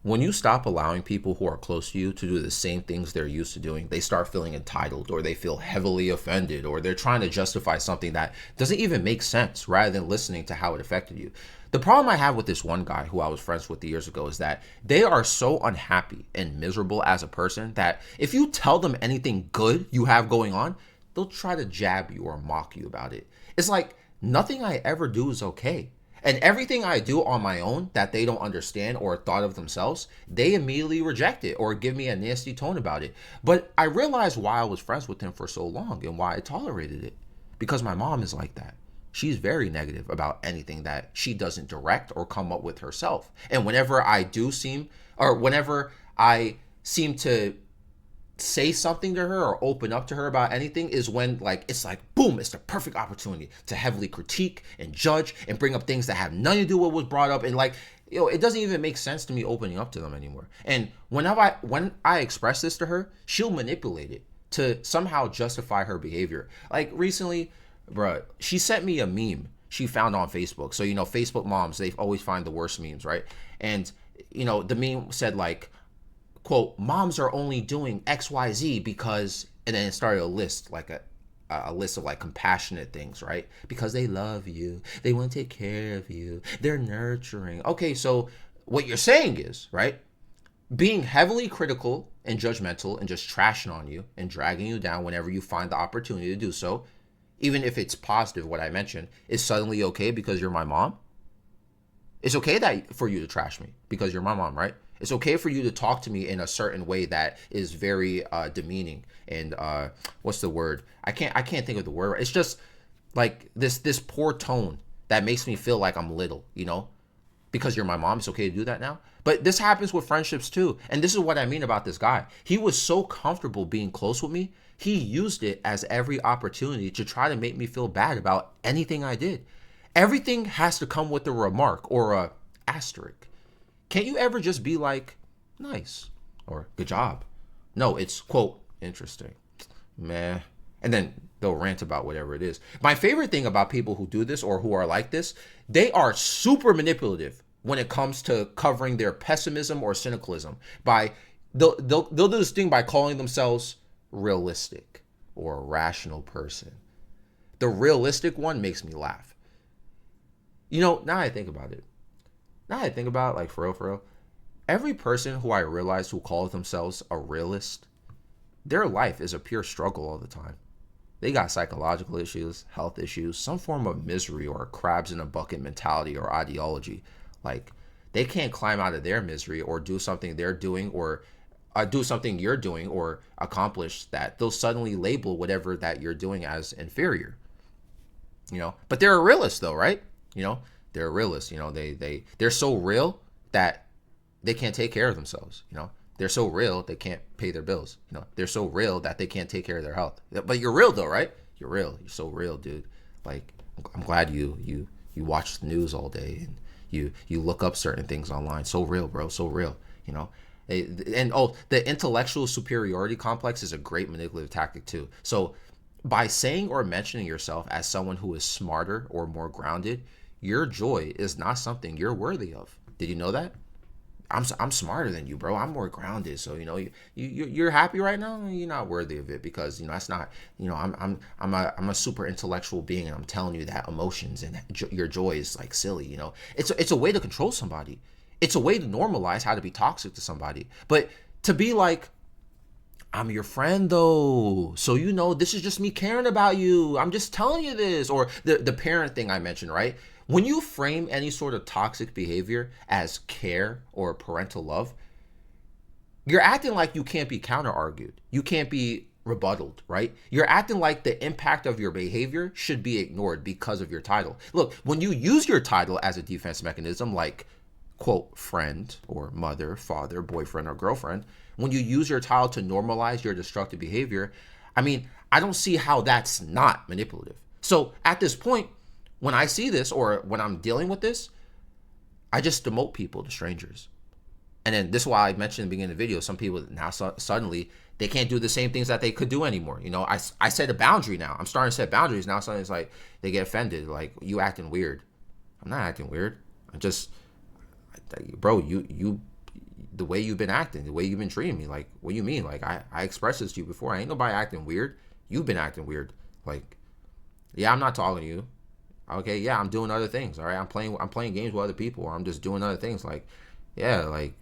When you stop allowing people who are close to you to do the same things they're used to doing, they start feeling entitled, or they feel heavily offended, or they're trying to justify something that doesn't even make sense rather than listening to how it affected you. The problem I have with this one guy who I was friends with years ago is that they are so unhappy and miserable as a person that if you tell them anything good you have going on, they'll try to jab you or mock you about it. It's like nothing I ever do is okay. And everything I do on my own that they don't understand or thought of themselves, they immediately reject it or give me a nasty tone about it. But I realized why I was friends with him for so long and why I tolerated it. Because my mom is like that. She's very negative about anything that she doesn't direct or come up with herself. And whenever I seem to say something to her or open up to her about anything is when like it's like boom, it's the perfect opportunity to heavily critique and judge and bring up things that have nothing to do with what was brought up, and like, it doesn't even make sense to me opening up to them anymore. And when I express this to her, she'll manipulate it to somehow justify her behavior. Like recently, bruh, she sent me a meme she found on Facebook. So Facebook moms, they always find the worst memes, right? And the meme said like, quote, moms are only doing XYZ because, and then it started a list, like a list of like compassionate things, right? Because they love you, they want to take care of you, they're nurturing. Okay, so what you're saying is, right, being heavily critical and judgmental and just trashing on you and dragging you down whenever you find the opportunity to do so, even if it's positive, what I mentioned, is suddenly okay because you're my mom. It's okay that for you to trash me because you're my mom, right? It's okay for you to talk to me in a certain way that is very demeaning and what's the word? I can't think of the word. It's just like this poor tone that makes me feel like I'm little, because you're my mom. It's okay to do that now. But this happens with friendships too. And this is what I mean about this guy. He was so comfortable being close with me. He used it as every opportunity to try to make me feel bad about anything I did. Everything has to come with a remark or a asterisk. Can't you ever just be like, nice or good job? No, it's, quote, interesting, man. And then they'll rant about whatever it is. My favorite thing about people who do this or who are like this, they are super manipulative when it comes to covering their pessimism or cynicalism by they'll do this thing by calling themselves realistic or a rational person. The realistic one makes me laugh. Now I think about it. Now I think about it, like for real, every person who I realize who calls themselves a realist, their life is a pure struggle all the time. They got psychological issues, health issues, some form of misery or a crabs in a bucket mentality or ideology. Like they can't climb out of their misery or do something they're doing or do something you're doing or accomplish that. They'll suddenly label whatever that you're doing as inferior. But they're a realist though, right? They're a realist. They're so real that they can't take care of themselves. They're so real they can't pay their bills. They're so real that they can't take care of their health. But you're real though, right? You're real. You're so real, dude. Like I'm glad you watch the news all day and you look up certain things online. So real, bro. So real. And the intellectual superiority complex is a great manipulative tactic too. So by saying or mentioning yourself as someone who is smarter or more grounded, your joy is not something you're worthy of. Did you know that? I'm smarter than you, bro. I'm more grounded. So you're happy right now. You're not worthy of it because that's not. I'm a super intellectual being, and I'm telling you that emotions and your joy is like silly. It's a way to control somebody. It's a way to normalize how to be toxic to somebody. But to be like, I'm your friend though, so this is just me caring about you. I'm just telling you this. Or the parent thing I mentioned, right? When you frame any sort of toxic behavior as care or parental love, you're acting like you can't be counter-argued. You can't be rebutted, right? You're acting like the impact of your behavior should be ignored because of your title. Look, when you use your title as a defense mechanism, like, quote, friend or mother, father, boyfriend, or girlfriend, when you use your title to normalize your destructive behavior, I don't see how that's not manipulative. So at this point, when I see this or when I'm dealing with this, I just demote people to strangers. And then this is why I mentioned in the beginning of the video, some people now suddenly they can't do the same things that they could do anymore. I set a boundary now. I'm starting to set boundaries now. Suddenly it's like they get offended, like you acting weird. I'm not acting weird. I'm just, bro, the way you've been acting, the way you've been treating me. Like, what do you mean? Like, I expressed this to you before. I ain't nobody acting weird. You've been acting weird. Like, yeah, I'm not talking to you. Okay, yeah, I'm doing other things. All right, I'm playing games with other people, or I'm just doing other things. Like, yeah, like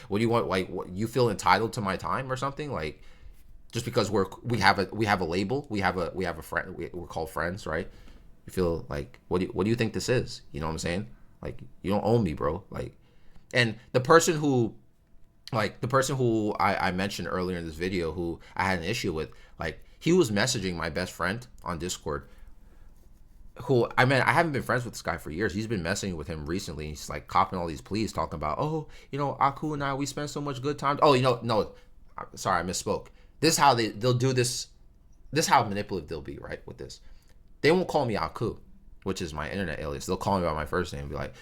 what do you want? Like, what, you feel entitled to my time or something? Like, just because we have a label, we have a friend, we're called friends, right? You feel like, what do you think this is? You know what I'm saying? Like, you don't own me, bro. Like, and the person who I mentioned earlier in this video, who I had an issue with, like, he was messaging my best friend on Discord, who I haven't been friends with this guy for years. He's been messing with him recently. He's like copping all these pleas, talking about, oh, Aku and I, we spent so much good time. Oh, no, sorry, I misspoke. This is how they'll do this. This is how manipulative they'll be, right, with this. They won't call me Aku, which is my internet alias. They'll call me by my first name and be like,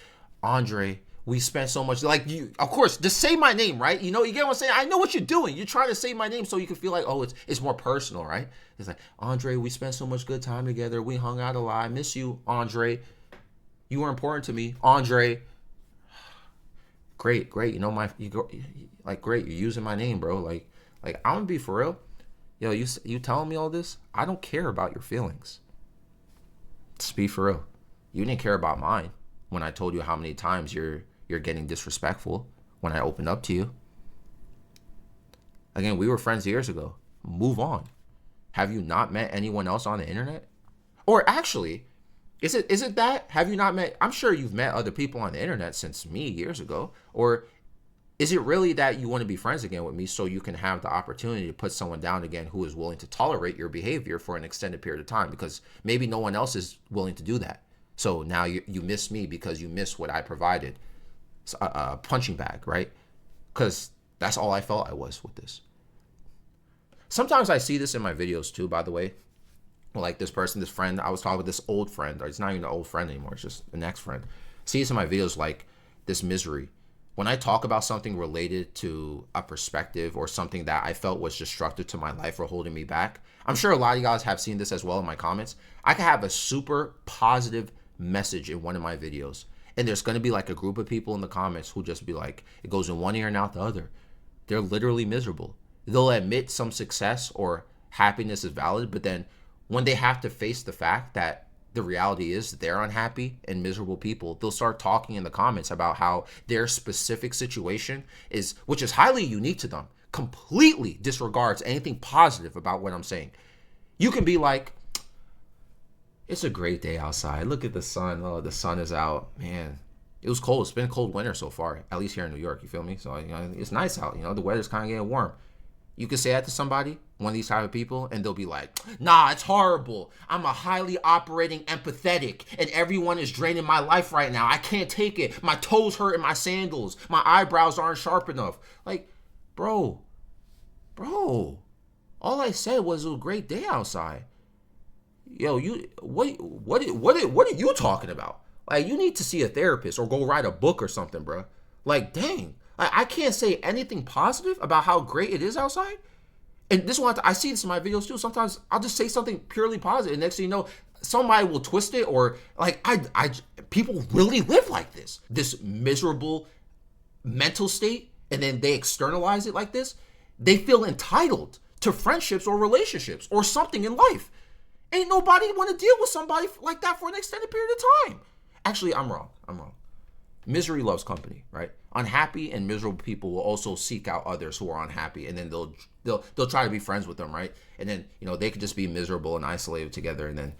Andre, we spent so much, like, you, of course, just say my name, right? You get what I'm saying? I know what you're doing. You're trying to say my name so you can feel like, oh, it's more personal, right? It's like, Andre, we spent so much good time together. We hung out a lot. I miss you, Andre. You were important to me, Andre. Great. Great, you're using my name, bro. Like I'm gonna be for real. Yo, you telling me all this? I don't care about your feelings. Just be for real. You didn't care about mine when I told you how many times you're getting disrespectful when I opened up to you. Again, we were friends years ago. Move on. Have you not met anyone else on the internet? Or actually, is it that? Have you not met? I'm sure you've met other people on the internet since me years ago. Or is it really that you want to be friends again with me so you can have the opportunity to put someone down again who is willing to tolerate your behavior for an extended period of time? Because maybe no one else is willing to do that. So now you miss me because you miss what I provided. A punching bag, right? Because that's all I felt I was with this. Sometimes I see this in my videos too, by the way. Like this friend, I was talking with this old friend, or it's not even an old friend anymore, it's just an ex-friend. See this in my videos, like this misery. When I talk about something related to a perspective or something that I felt was destructive to my life or holding me back, I'm sure a lot of you guys have seen this as well in my comments. I can have a super positive message in one of my videos, and there's going to be like a group of people in the comments who just be like, it goes in one ear and out the other. They're literally miserable. They'll admit some success or happiness is valid, but then when they have to face the fact that the reality is that they're unhappy and miserable people, they'll start talking in the comments about how their specific situation is, which is highly unique to them, completely disregards anything positive about what I'm saying. You can be like, it's a great day outside. Look at the sun. Oh, the sun is out. Man, it was cold. It's been a cold winter so far, at least here in New York. You feel me? So it's nice out. The weather's kind of getting warm. You can say that to somebody, one of these type of people, and they'll be like, nah, it's horrible. I'm a highly operating empathetic, and everyone is draining my life right now. I can't take it. My toes hurt in my sandals. My eyebrows aren't sharp enough. Like, bro, all I said was it was a great day outside. Yo, what are you talking about? Like, you need to see a therapist or go write a book or something, bro. Like, dang. I can't say anything positive about how great it is outside. And this one, I see this in my videos too. Sometimes I'll just say something purely positive. And next thing you know, somebody will twist it, or like people really live like this miserable mental state, and then they externalize it like this. They feel entitled to friendships or relationships or something in life. Ain't nobody want to deal with somebody like that for an extended period of time. Actually, I'm wrong. Misery loves company, right? Unhappy and miserable people will also seek out others who are unhappy, and then they'll try to be friends with them, right? And then they could just be miserable and isolated together, and then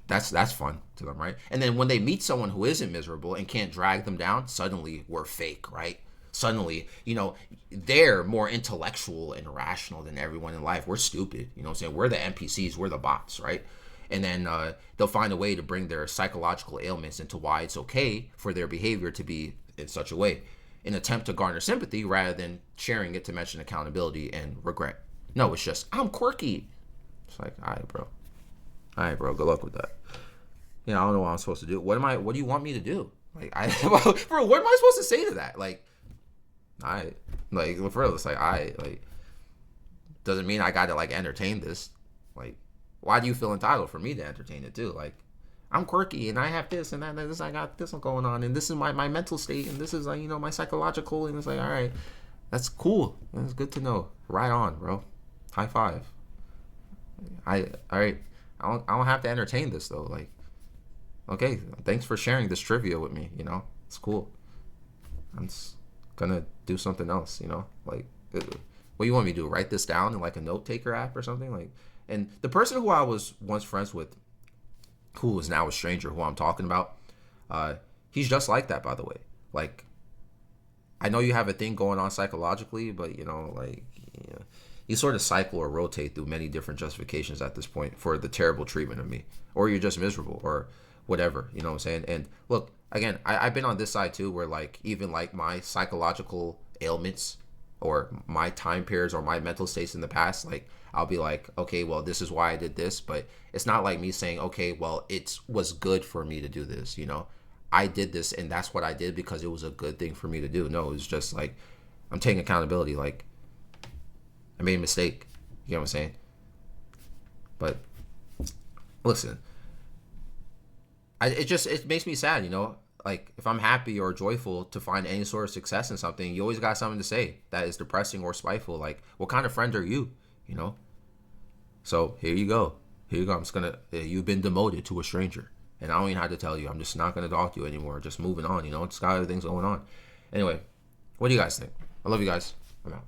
that's fun to them, right? And then when they meet someone who isn't miserable and can't drag them down, suddenly we're fake, right? Suddenly, they're more intellectual and rational than everyone in life. We're stupid, what I'm saying? We're the NPCs, we're the bots, right? And then they'll find a way to bring their psychological ailments into why it's okay for their behavior to be in such a way, in an attempt to garner sympathy rather than sharing it to mention accountability and regret. No, it's just, I'm quirky. It's like, all right, bro, good luck with that. I don't know what I'm supposed to do. What do you want me to do? Like, bro, what am I supposed to say to that? Like, for real, it's like, doesn't mean I got to, like, entertain this. Like, why do you feel entitled for me to entertain it too? Like, I'm quirky and I have this and that and this. I got this going on and this is my mental state and this is like, you know, my psychological. And it's like, all right, that's cool. That's good to know. Right on, bro. High five. All right. I don't have to entertain this though. Like, okay, thanks for sharing this trivia with me. You know, it's cool. I'm just gonna do something else. You know, like, what do you want me to do? Write this down in like a note taker app or something? Like, and the person who I was once friends with, who is now a stranger, who I'm talking about, he's just like that, by the way. Like, I know you have a thing going on psychologically, but you know, like, you know, you sort of cycle or rotate through many different justifications at this point for the terrible treatment of me, or you're just miserable, or whatever. You know what I'm saying? And look, again, I've been on this side too, where like even like my psychological ailments or my time periods or my mental states in the past, like I'll be like, okay, well, this is why I did this, but it's not like me saying, okay, well, it was good for me to do this. You know, I did this and that's what I did because it was a good thing for me to do. No, it's just like I'm taking accountability. Like, I made a mistake. You know what I'm saying? But listen, it makes me sad, you know. Like if I'm happy or joyful to find any sort of success in something, you always got something to say that is depressing or spiteful. Like, what kind of friend are you? You know. So here you go. Here you go. I'm just gonna. You've been demoted to a stranger, and I don't even have to tell you. I'm just not gonna talk to you anymore. Just moving on. You know, it's got other things going on. Anyway, what do you guys think? I love you guys. I'm out.